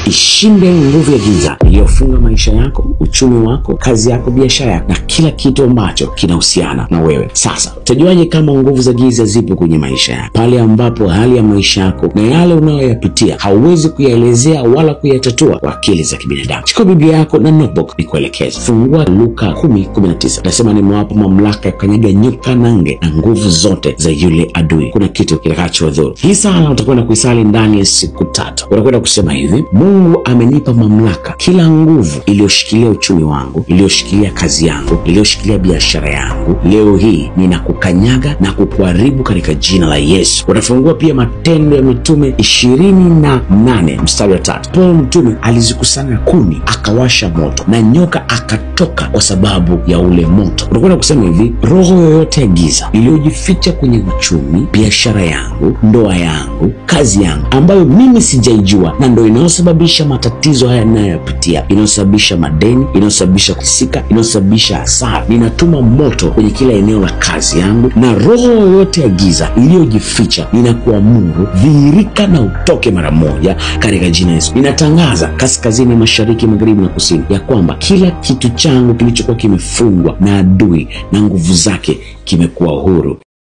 ishinde nguvu ya giza iliyofunga maisha yako, uchumi wako, kazi yako, biashara yako na kila kitu ambacho kinahusiana na wewe. Sasa utajuaje kama nguvu za giza zipo kwenye maisha yako? Pale ambapo hali ya maisha yako na yale unayoyapitia hauwezi kuyaelezea wala kuyatatua kwa akili za kibinadamu. Chukua Biblia yako na notebook nikuelekeze. Fungua Luka 10:19. Nasema nimewapa mamlaka ya kukanyaga nyoka na nge na nguvu zote za yule adui. Kuna kitu kitakachowadhuru. Hii sala utakwenda kuisali ndani ya siku 3. Utakwenda kusema hivi: Mungu amenipa mamlaka, kila nguvu iliyoshikilia uchumi wangu, iliyoshikilia kazi yangu, iliyoshikilia biashara yangu, leo hii ninakukanyaga na kukuharibu katika jina la Yesu. Utafungua pia Matendo ya Mitume 28:3. Paulo mtume alizikusanya kuni akawasha moto na nyoka akatoka kwa sababu ya ule moto. Utakwenda kusema hivi: roho yoyote ya giza iliyojificha kwenye uchumi, biashara yangu, ndoa yangu, kazi yangu ambayo mimi sijaijua na ndio inayosababisha matatizo haya ninayopitia, inayosababisha madeni, inayosababisha kusika, inayosababisha hasara, ninatuma moto kwenye kila eneo la kazi yangu. Na roho yoyote ya giza iliyojificha, ninakuamuru dhihirika na utoke mara moja katika jina la Yesu. Ninatangaza kaskazini, mashariki, magharibi na kusini ya kwamba kila kitu changu kilichokuwa kimefungwa na adui na nguvu zake kimekuwa huru.